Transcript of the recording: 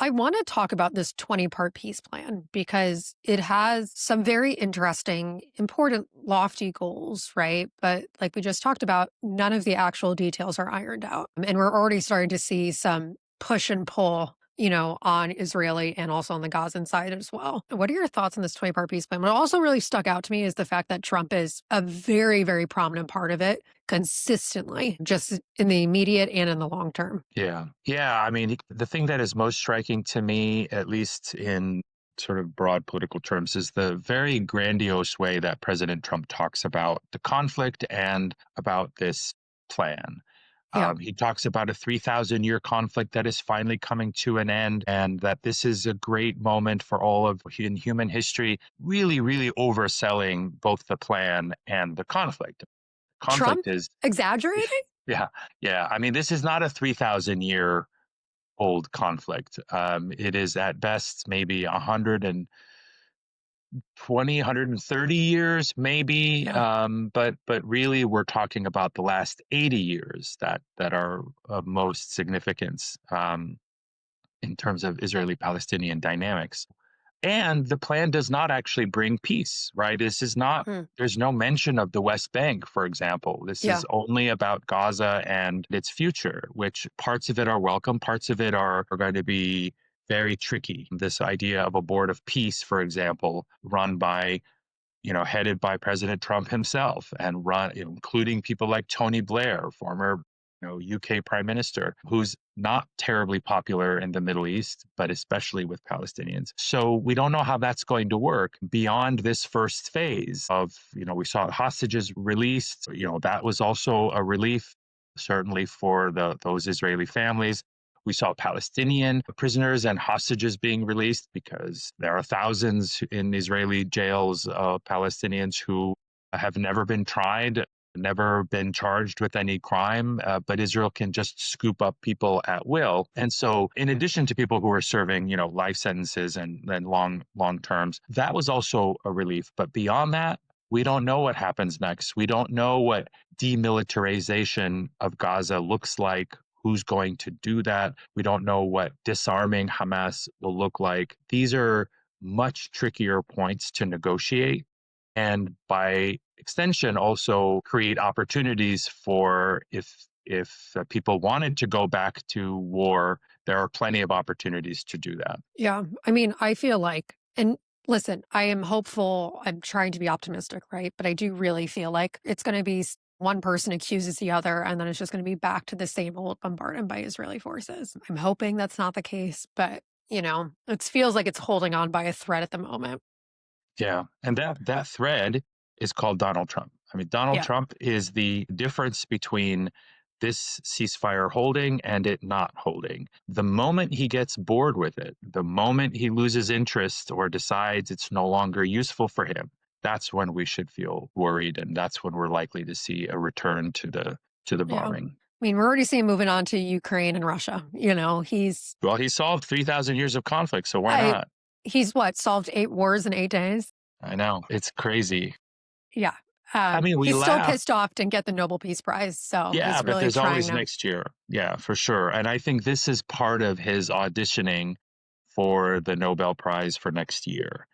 I want to talk about this 20-part peace plan because it has some very interesting, important, lofty goals, right? But like we just talked about, none of the actual details are ironed out. And we're already starting to see some push and pull, on Israeli and also on the Gazan side as well. What are your thoughts on this 20-part peace plan? What also really stuck out to me is the fact that Trump is a very, very prominent part of it consistently, just in the immediate and in the long term. Yeah. Yeah. I mean, the thing that is most striking to me, at least in sort of broad political terms, is the very grandiose way that President Trump talks about the conflict and about this plan. Yeah. He talks about a 3,000-year conflict that is finally coming to an end, and that this is a great moment for all of in human history, really, really overselling both the plan and the conflict. Trump Conflict is, exaggerating? yeah, yeah. I mean, this is not a 3,000-year old conflict. It is at best maybe 120, 130 years, maybe. Yeah. But really, we're talking about the last 80 years that are of most significance in terms of Israeli-Palestinian dynamics. And the plan does not actually bring peace, right? This is not, Hmm. there's no mention of the West Bank, for example. This Yeah. is only about Gaza and its future, which parts of it are welcome, parts of it are going to be very tricky. This idea of a board of peace, for example, run by headed by President Trump himself and including people like Tony Blair, former UK prime minister, who's not terribly popular in the Middle East, but especially with Palestinians. So we don't know how that's going to work beyond this first phase of, we saw hostages released. That was also a relief, certainly for those Israeli families. We saw Palestinian prisoners and hostages being released because there are thousands in Israeli jails of Palestinians who have never been tried, never been charged with any crime, but Israel can just scoop up people at will. And so, in addition to people who are serving, life sentences and then long terms, that was also a relief. But beyond that, we don't know what happens next. We don't know what demilitarization of Gaza looks like. Who's going to do that? We don't know what disarming Hamas will look like. These are much trickier points to negotiate, and by extension, also create opportunities for if people wanted to go back to war, there are plenty of opportunities to do that. Yeah. I mean, I feel like, and listen, I am hopeful. I'm trying to be optimistic, right? But I do really feel like it's going to be one person accuses the other, and then it's just going to be back to the same old bombardment by Israeli forces. I'm hoping that's not the case, but, it feels like it's holding on by a thread at the moment. Yeah, and that thread is called Donald Trump. I mean, Donald Yeah. Trump is the difference between this ceasefire holding and it not holding. The moment he gets bored with it, the moment he loses interest or decides it's no longer useful for him, that's when we should feel worried, and that's when we're likely to see a return to the Yeah. bombing. I mean, we're already seeing moving on to Ukraine and Russia. Well, he solved 3,000 years of conflict, so why I, not? he's what, solved 8 wars in 8 days? I know, it's crazy. Yeah. I mean, we He's still laugh. pissed off, didn't get the Nobel Peace Prize. So Yeah, he's but really there's trying always to. next year. Yeah, for sure. And I think this is part of his auditioning for the Nobel Prize for next year.